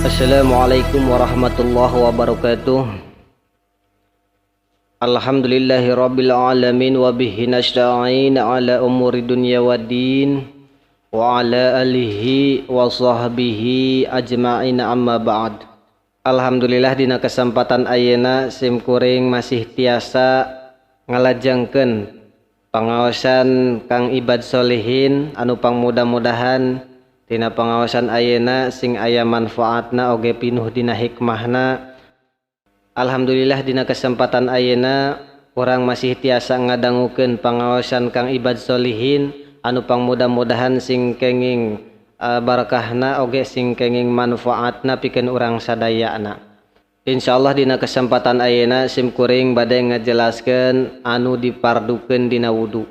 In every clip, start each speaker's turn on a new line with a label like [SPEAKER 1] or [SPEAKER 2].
[SPEAKER 1] Assalamualaikum warahmatullahi wabarakatuh. Alhamdulillahi rabbil alamin wa bihi nasta'in ala umuri dunya waddin wa ala alihi wa sahbihi ajma'in amma ba'd. Alhamdulillah dina kesempatan ayeuna sim kuring masih tiasa ngalajengkeun pangaosan Kang Ibad Solihin anu pangmudah-mudahan tina pengawasan ayeuna sing aya manfaatna oge pinuh dina hikmahna. Alhamdulillah dina kesempatan ayeuna urang masih tiasa ngadangukeun pengawasan Kang Ibad Solihin anu pangmudah-mudahan sing kenging barakahna oge sing kenging manfaatna pikeun urang sadayana. Insyaallah dina kesempatan ayeuna sim kuring bade ngajelaskeun anu dipardukeun dina wudu.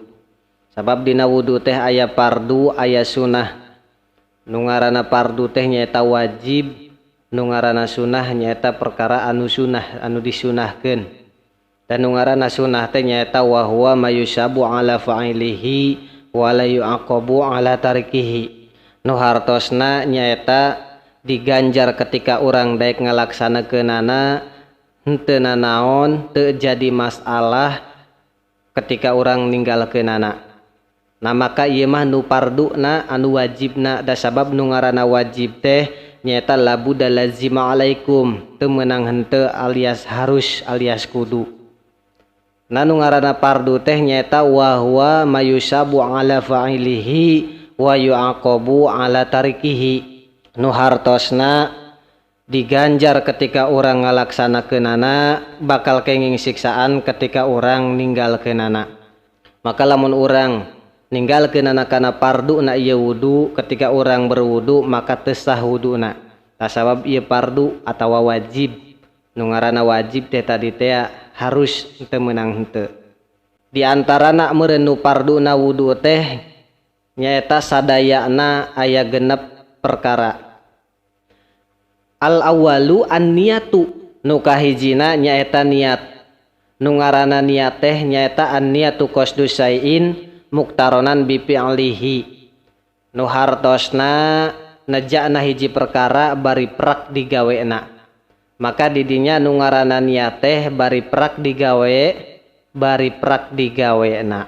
[SPEAKER 1] Sabab dina wudu teh aya pardu aya sunah. Nu ngaranna pardu teh nyaeta wajib, nu ngaranna sunah nyaeta perkara anu sunah anu disunahkeun. Dan nu ngaranna sunah teh nyaeta wa huwa mayusabu ala fa'ilihi wa la yu'aqabu ala tarikihi. Nu hartosna nyaeta diganjar ketika urang daek ngalaksanakeunana henteu nanaon teu jadi masalah ketika urang ninggalkeunana. Nah maka ieu mah nu parduna anu wajibna da sabab nu ngaranna wajib teh nyaeta labudda lazima alaikum teu meunang henteu alias harus alias kudu. Nah nu ngaranna pardu teh nyaeta wa huwa mayusabu ala fa'ilihi wa yu'aqabu ala tarikihi. Nu hartosna diganjar ketika urang ngalaksanakeunana bakal kenging siksaan ketika urang ninggalkeunana. Maka lamun urang ninggalkeunana kana pardu na ieu wudu ketika urang berwudu maka teu sah wuduna. Tah sabab ieu pardu atawa wajib. Nu ngaranna wajib teh tadi teh harus teu meunang henteu. Di antarana meureun nu parduna wudu teh nyaeta sadayana aya genep perkara. Al awwalu an-niyatu, nu kahijina nyaeta niat. Nu ngaranna niat teh nyaeta an-niyatu qasdu syai'in muktaronan bi fi'lihi. Nu hartosna nejana hiji perkara bari prak digawena. Maka didinya nu ngaranna niat teh bari prak digawena.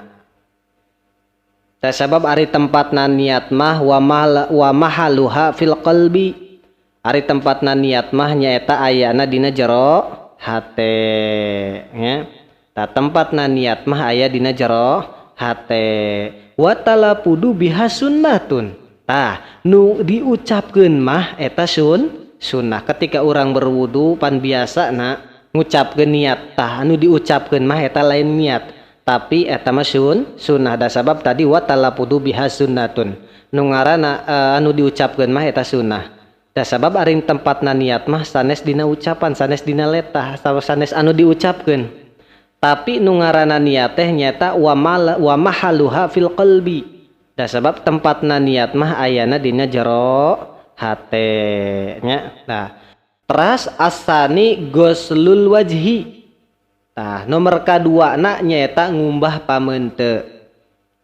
[SPEAKER 1] Sabab ari tempatna niat mah wa mahaluha fil qalbi. Ari tempatna niat mah nyaeta ayana dina jero hate nya. Tah tempatna niat mah aya dina jero hate. Wa talapudu biha sunnatun. Tah nu diucapkeun mah eta sunnah. Ketika urang berwudu pan biasana ngucapkeun niat. Tah anu diucapkeun mah eta lain niat. Tapi eta mah sunnah da sabab tadi wa talapudu biha sunnatun. Nu ngaranna anu diucapkeun mah eta sunnah. Da sabab ari tempatna niat mah sanes dina ucapan, sanes dina letah, sanes anu diucapkeun. Tapi nu ngaranna niat teh nyata wa mahaluha fil qalbi. Da sabab tempatna niat mah ayana dina jero hate nya. Nah, teras asani goslul wajhi. Nah, nomor kaduana nyaeta ngumbah pameunteut.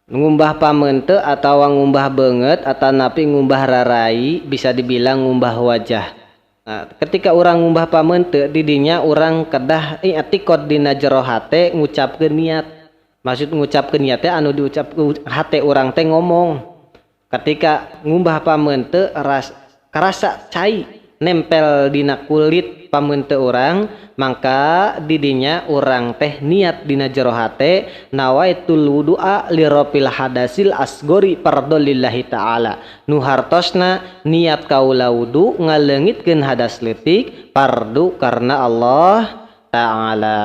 [SPEAKER 1] Ngumbah pameunteut atawa ngumbah beungeut atanapi ngumbah rarai bisa dibilang ngumbah wajah. Nah, ketika urang ngumbah pameunteut didinya urang kedah i'tiqad dina jero hate ngucapkeun niat. Maksud ngucapkeun niat teh anu diucap hate urang teh ngomong. Ketika ngumbah pameunteut karasa cai nempel dina kulit pameunteut urang, maka didinya urang teh niat dina jero hate nawaitul wudu'a li rafil hadasil asgori fardhu lillahi ta'ala. Nu hartosna niat kaula wudu ngaleungitkeun hadas leutik fardu karena Allah ta'ala.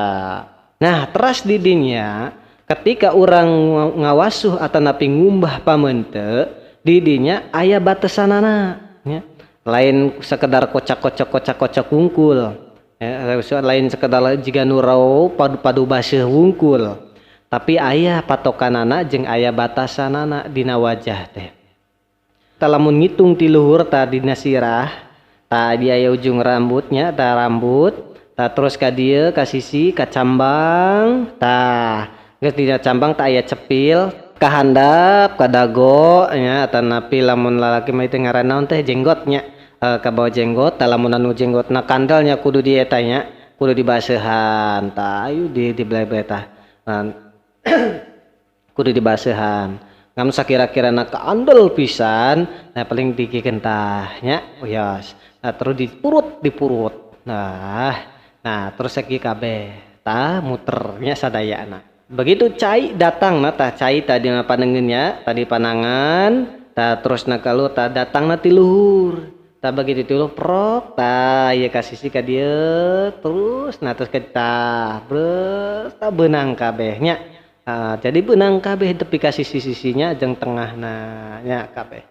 [SPEAKER 1] Nah, teras didinya ketika urang ngawasuh atanapi ngumbah pameunteut didinya aya batasanana nya. Lain sekedar kocak wungkul ya, lain sekedar jiga nurau padu baseuh wungkul, tapi aya patokanana jeung aya batasanana dina wajah teh. Lamun ngitung ti luhur ta dina sirah ta di aya ujung rambutnya ta rambut ta terus ka dieu ka sisi ka cambang ta geus dina cambang ta aya cepil ka handap ka dago nya atanapi lamun lalaki mah teh ngaranna naon teh jenggotnya kabawa jenggot lamun anu jenggotna kandalnya kudu dietanya kudu dibaseuhan tah ayu di belai-belai tah kudu dibaseuhan ngam sakira-kirana kaandel pisan nah paling dikikeun tah nya uyos nah terus dipurut nah terus sakieu kabeh tah muternya sadayana begitu cai datang nah tah cai tadi panengeunnya tadi panangan tah terus nakalu tah datang ti luhur tah begitu ti luhur prok tah ieu kasisi ka dieu terus nah terus kita beus tah beunang kabeh nya jadi beunang kabeh tepi ka sisi-sisinya jeung tengahna nya kabeh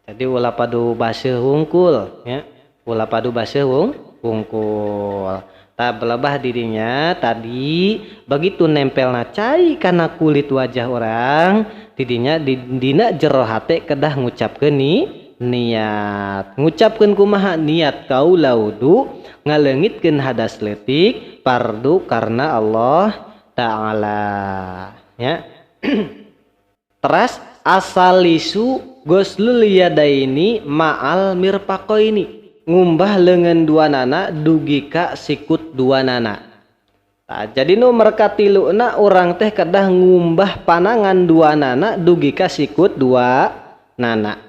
[SPEAKER 1] jadi ulah padu baseuh wungkul nya ulah padu baseuh wungkul tah belebah didinya tadi begitu nempelna cai kana kulit wajah orang didinya dina jero hate kedah ngucapkeun niat ngucapkeun kumaha niat kaula wudu ngaleungitkeun hadas leutik fardu karena Allah Ta'ala ya teras asalisu goslul yadaini ma'al mirfaqaini ngumbah leungeun duanana dugi ka sikut duanana. Nah, jadi nu merkatiluna urang teh kedah ngumbah panangan duanana dugi ka sikut duanana.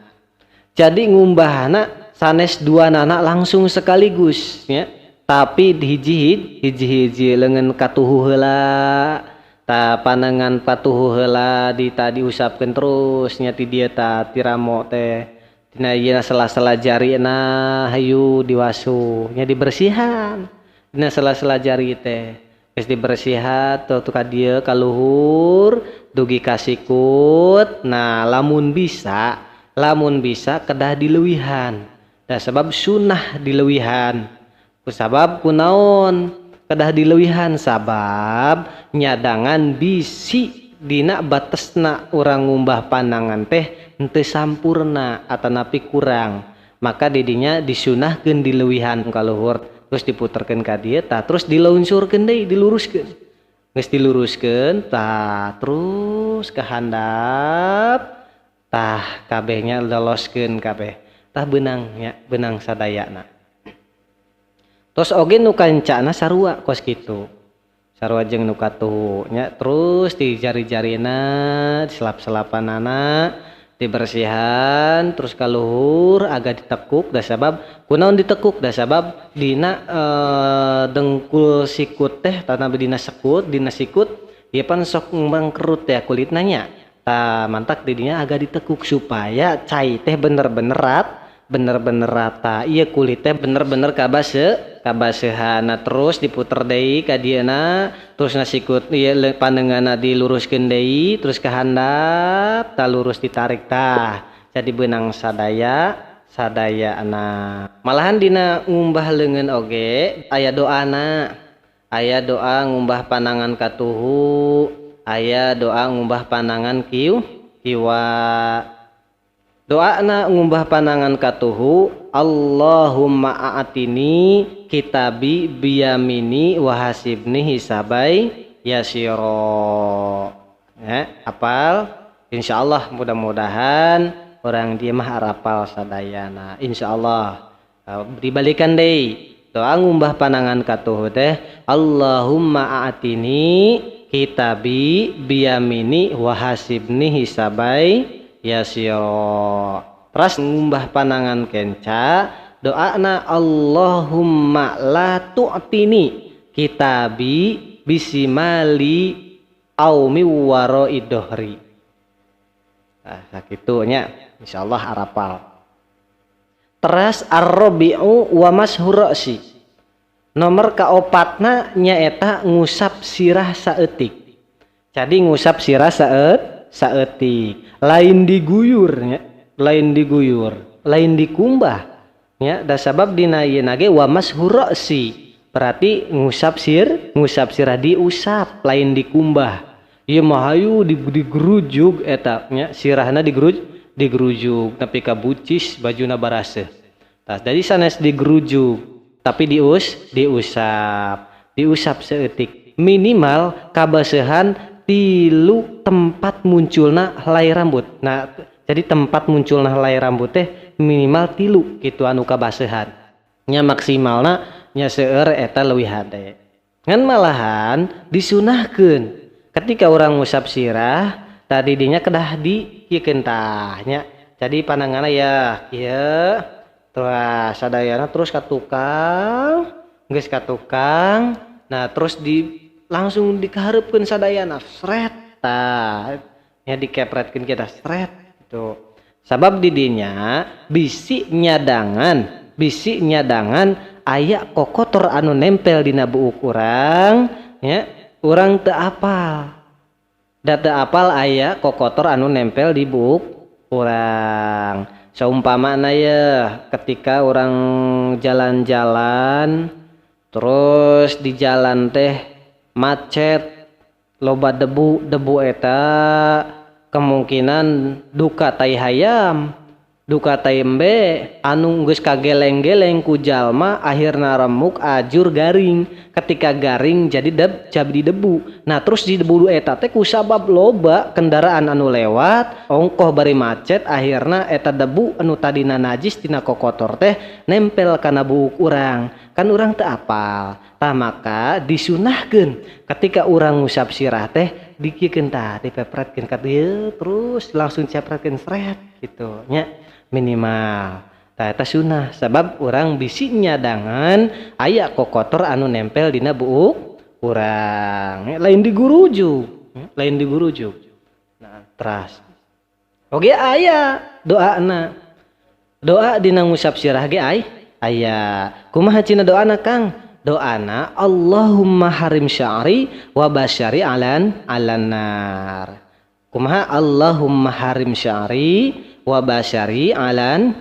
[SPEAKER 1] Jadi ngumbahna sanes duanana langsung sekaligus ya. Tapi hiji-hiji leungeun katuhu heula. Ta panangan patuhu heula tadi usapkeun terus nya ti dieu ta tiramo teh. Dina ieu sela-sela jarina hayu diwasu nya dibersihan. Dina sela-sela jari teh geus dibersihan tuh ka dieu ka luhur dugi ka sikut. Nah lamun bisa kedah dileuwihan. Da sebab sunnah dileuwihan. Kusabab kunaon kedah dileuwihan sabab nyadangan bisi dina batesna urang ngumbah panangan teh henteu sampurna atanapi kurang maka didinya disunahkeun dileuwihan ka luhur terus diputerkeun ka dieu tah terus dilunsurkeun deui diluruskeun geus diluruskeun tah terus ka handap tah kabehnya loloskeun kabeh tah beunang nya beunang sadayana terus oge nu kancana sarua kos kitu sarua jeung nu katuhu nya terus di jari-jarina diselap-selapanana dibersihan terus ka luhur agak ditekuk da sabab kunaon ditekuk da sabab dina dengkul sikut teh tana dina sikut ieu pan sok mangkerut teh kulitna nya tah mantak didinya agak ditekuk supaya cai teh bener-bener rata ieu kulit teh bener-bener kabaseuhan terus diputer deui ka dieuna terus nasikut ieu panenganna diluruskeun deui terus ka handap tah lurus ditarik tah jadi beunang sadayana malahan dina ngumbah leungeun oge aya doana aya doa ngumbah panangan katuhu aya doa ngumbah panangan kiwa doana ngumbah panangan katuhu Allahumma a'atini kitabi biyamini wa hasibni hisabai yasiro ya apal insyaallah mudah-mudahan orang dia mah harapal sadayana insyaallah dibalikan deui doa ngumbah panangan katuhu teh Allahumma a'atini kitabi biyamini wa hasibni hisabai yasiro terus ngumbah panangan kenca doana Allahumma la tu'tini kitabi bisimali aumi waroi dohri nah sakitu nya insyaallah harapal terus ar-rabi'u wa mashurasi nomor kaopatna nyaeta ngusap sirah saeutik jadi ngusap sirah saeutik lain diguyur lain dikumbah nya da sabab dina ieu nage wa mashurasi berarti ngusap sirah diusap lain dikumbah ieu mah hayu digerujug eta nya sirahna digerujug tapi ka bucis bajuna baraseuh tah jadi sanes digerujug tapi diusap saeutik minimal kabaseuhan 3 tempat munculna helai rambut nah jadi tempat munculna helai rambut teh minimal 3 kitu anu kabasehan nya maksimalna nya seueur eta leuwih hade ngan malahan disunahkeun ketika orang ngusap sirah tadi dinya kedah dikieukeun tah nya jadi pandanganna ya kieu terus sadayana terus ka tukang geus ka tukang nah terus langsung dikahareupeun sadayana sret tah nya dikepretkeun kita sret gitu sabab di dinya bisi nyadangan aya kokotor anu nempel dina buuk urang nya urang teu apal da teu apal aya kokotor anu nempel di buuk urang saumpamana ya ketika orang jalan-jalan terus di jalan teh macet loba debu eta kemungkinan duka tai hayam duka tai embe anu geus kageleng-geleng ku jalma akhirna remuk ajur garing ketika garing jadi debu nah terus di debu eta teh kusabab loba kendaraan anu lewat ongkoh bari macet akhirna eta debu anu tadina najis tina kokotor teh nempel kana buuk urang kan urang teu apal tah maka disunahkeun ketika urang ngusap sirah teh dikieukeun tah dipepretkeun ka dieu terus langsung cepretkeun sret gitu nya minimal tah eta sunah sabab urang bisi nyadangan aya kokotor anu nempel dina buuk urang lain digurujuk nah teras oge aya doa dina ngusap sirah ge aya kumaha cina doana Kang doana Allahumma harim sya'ri wa basyari alan nar kumaha Allahumma harim sya'ri wa basyari alan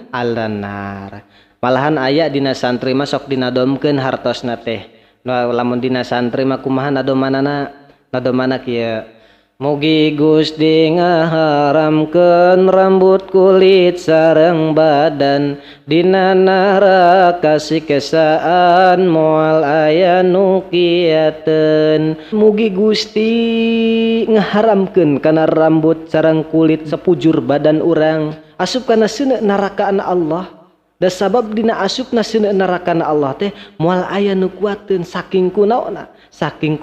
[SPEAKER 1] nar malahan aya dina santri mah sok dinadomkeun hartosna teh lamun dina santri mah kumaha nadomana kieu mugi Gusti ngaharamkeun rambut kulit sareng badan dina neraka sikesaan moal aya nu kiateun mugi Gusti ngaharamkeun kana rambut sareng kulit sepujur badan urang asup kana seuneu narakaan Allah da sabab dina asupna seuneu narakaan Allah teh moal aya nu kuateun saking kunaona saking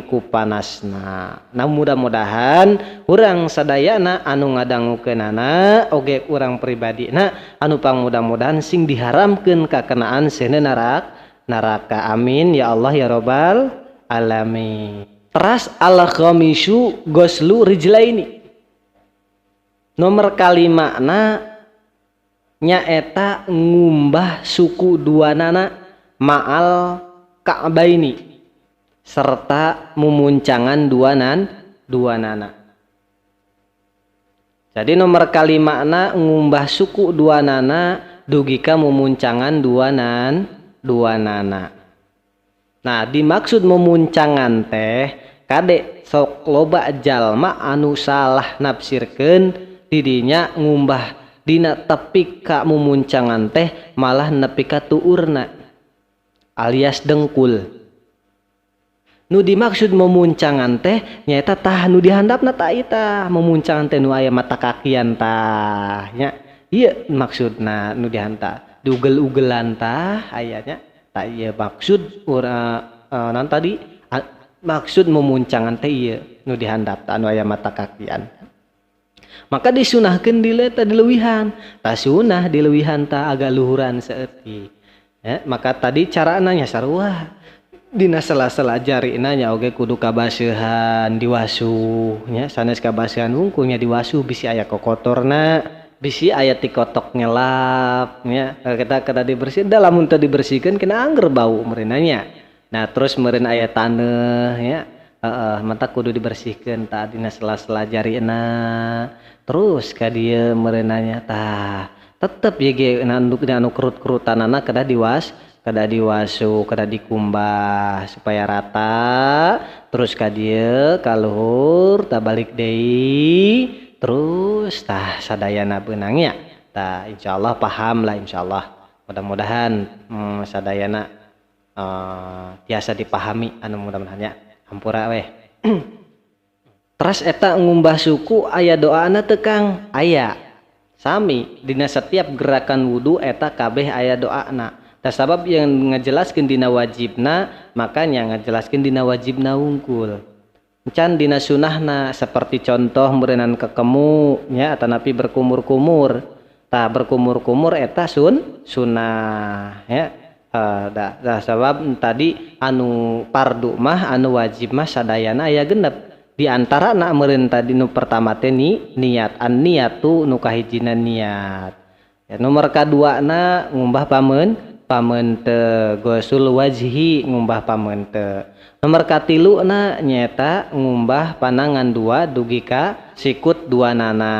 [SPEAKER 1] ku panasna. Nah mudah-mudahan urang sadayana anu ngadangukeunana oge urang pribadina anu mudah-mudahan sing diharamkeun kakenaan seuneu neraka. Amin ya Allah ya rabbal alamin. Teras al-khamisu ghuslu rijlaini. Nomor kalimana nyaeta ngumbah suku duanana ma'al ka'baini serta memuncangan dua nana. Jadi nomor kalimana ngumbah suku dua nana dugika memuncangan dua nana. Nah dimaksud memuncangan teh kade sok loba jalma anu salah nafsirkeun didinya ngumbah dina tepi ka memuncangan teh malah nepi ka tuurna alias dengkul. Nu dimaksud memuncangan teh nyaeta tah nu dihandapna tah eta memuncangan teh nu aya mata kakian tah nya ieu maksudna nu dihanta diugel-ugelan tah aya nya tah ieu maksud naon tadi maksud memuncangan teh ieu nu dihandap tah anu aya mata kakian maka disunahkeun dileuwihan tah sunah dileuwihan tah agak luhuran saeutik ya maka tadi carana nya sarua dina sela-sela jarina nya oge kudu kabaseuhan diwasuh nya sanes kabaseuhan hungkul nya diwasuh bisi aya kokotorna bisi aya ti kotok ngelap nya kita kada dibersih da lamun teu dibersihkeun kena angger bau meureunna nya nah terus meureun aya taneuh nya mata kudu dibersihkeun tah dina sela-sela jarina terus ka dieu meureunna nya tah tetep ye ge anu kerut-kerutanana kada diwasu, kada dikumbah supaya rata, terus ka dieu ka luhur, tah balik deui, terus tah sadayana beunangnya. Tah insyaallah paham lah insyaallah. Mudah-mudahan sadayana tiasa dipahami anu mudah-mudahan nya. Hampura weh. Terus eta ngumbah suku aya doana teu Kang? Aya. Sami dina setiap gerakan wudu eta kabeh aya doana. Da sabab yang ngajelaskeun dina wajibna makanya ngajelaskeun dina wajibna wungkul. Can dina sunahna seperti contoh meureunnan kekemu nya atanapi berkumur-kumur. Tah berkumur-kumur eta sunah ya. Da sabab tadi anu pardu mah anu wajib mah sadayana aya genep. Di antara na meureun tadi nu pertama teh niat an niyatu nu kahijina niat. Ya, nomor kadua na ngumbah pameun teu gosul wajhi ngumbah pameun teu. Nomor katilu na nyata ngumbah panangan dua dugi ka sikut dua nana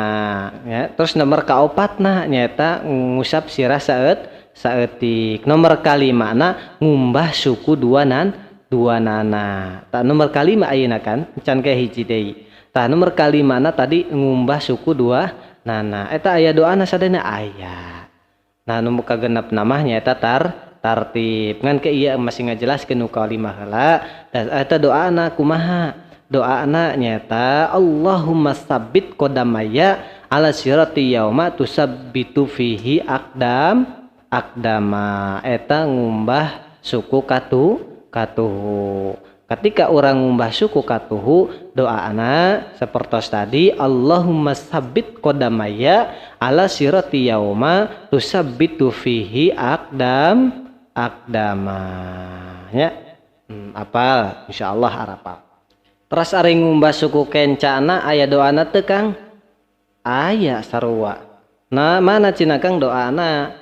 [SPEAKER 1] ya. Terus nomor kaopat na nyata ngusap sirah saeutik. Nomor kalima na ngumbah suku dua nana. Tak nomor kalima ayeuna kan can kayak hiji deui. Tah nomor kalima na tadi ngumbah suku dua nana. Eta aya doana sadana aya. Nah nu kagenep namanya eta tartib. Ngan ke ieu masih ngajelaskeun nu kalimah heula. Da eta doana kumaha? Doana nyata Allahumma sabbit qadamaya ala sirati yauma tusabbitu fihi akdama. Eta ngumbah suku katuhu. Ketika orang ngumbah suku katuhu doana sepertos tadi Allahumma sabbit qadamaya ala sirati yauma tusabbitu fihi akdama ya. Apal insyaallah arapal. Terus ari ngumbah suku kencana aya doana teu Kang? Aya sarua. Nah mana cenah Kang doana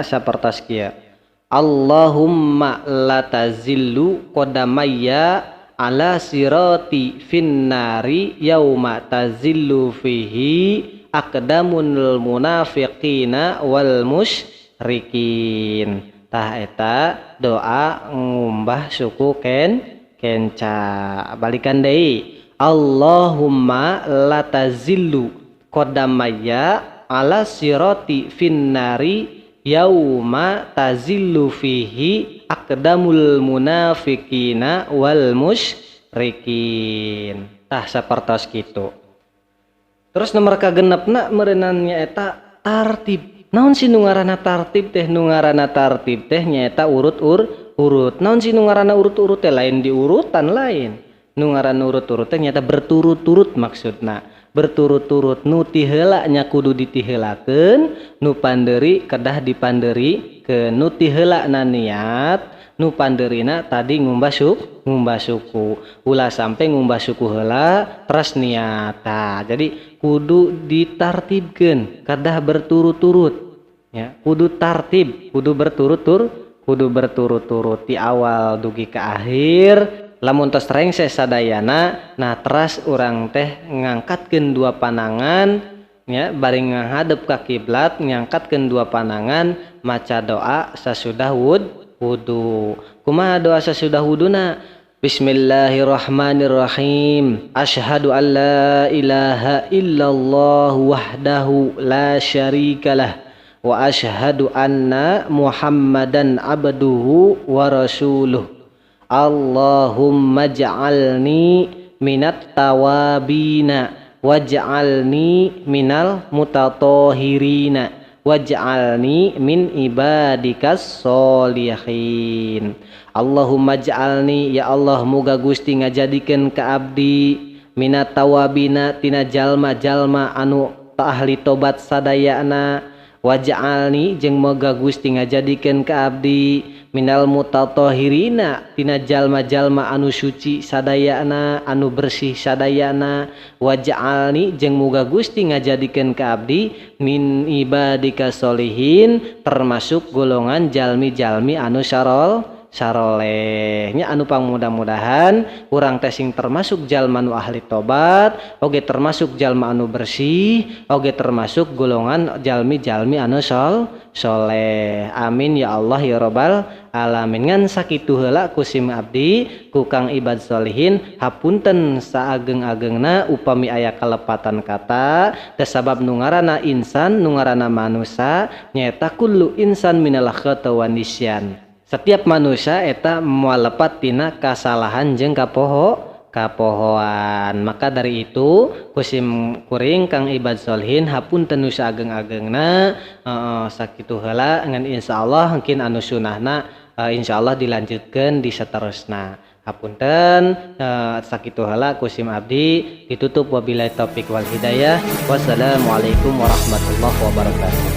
[SPEAKER 1] sapertos kieu. Allahumma la tazillu qadamayya ala sirati finnari yauma tazillu fihi aqdamunul munafiqina wal musyrikin. Tah eta doa ngumbah suku kenca. Balikan deui. Allahumma la tazillu qadamayya ala sirati finnari yauma tazillu fihi aqdamul munafiqina wal musyrikin. Tah sapertos kitu. Terus nomor kagenepna meureunnan nyaeta tartib. Naon sih nu ngaranna tartib teh? Nu ngaranna tartib teh nyaeta urut. Naon sih nu ngaranna urut-urut teh? Lain diurutan lain. Nu ngaranna urut-urut teh nyaeta berturut-turut maksudna. Berturut-turut nu ti heula nya kudu ditiheulakeun, nu panderi kedah dipanderi ke nu ti heula na niat, nu panderina tadi ngumbah suku. Ulah sampai ngumbah suku heula terus niat. Tah, jadi kudu ditartibkeun, kedah berturut-turut. Ya, kudu tartib, kudu berturut-turut ti awal dugi ke akhir. Lamun tos rengse sadayana nah teras urang teh ngangkatkeun dua panangan ya bari ngadep ka kiblat ngangkatkeun dua panangan maca doa sasudah wudu. Kumaha doa sasudah wuduna? Bismillahirrahmanirrahim. Asyhadu an la ilaha illallah wahdahu la syarikalah wa asyhadu anna Muhammadan abduhu wa rasuluh. Allahumma ja'alni minat tawabina waj'alni minal mutatahhirina waj'alni min ibadikas sholihin. Allahumma ja'alni ya Allah muga Gusti ngajadikeun ka abdi minat tawabina tina jalma-jalma anu ahli tobat sadayana waj'alni jeung moga Gusti ngajadikeun ka abdi minal mutatahhirina tina jalma-jalma anu suci sadayana anu bersih sadayana waj'alni jeung muga Gusti ngajadikeun ka abdi min ibadika sholihin termasuk golongan jalmi-jalmi anu saroleh nya anu pangmudah-mudahan urang teh sing termasuk jalma anu ahli tobat oge termasuk jalma anu bersih oge termasuk golongan jalmi-jalmi anu soleh. Amin ya Allah ya rabbal alamin. Ngan sakitu heula kusim abdi ku Kang Ibad Sholihin hapunten saageng-agengna upami aya kalepatan kata da sabab nu ngaranna insan nu ngaranna manusia nyaeta kullu insan minal khata wa nisyan. Setiap manusia eta moal lepat tina kasalahan jeung kapohoan. Maka dari itu kusim kuring Kang Ibad Solihin hapunten nu saageng-agengna sakitu heula ngan insyaallah mungkin anu sunahna insyaallah dilanjutkeun di saterusna. Hapunten sakitu heula kusim abdi ditutup wabillahi taufik wal hidayah. Wassalamualaikum warahmatullahi wabarakatuh.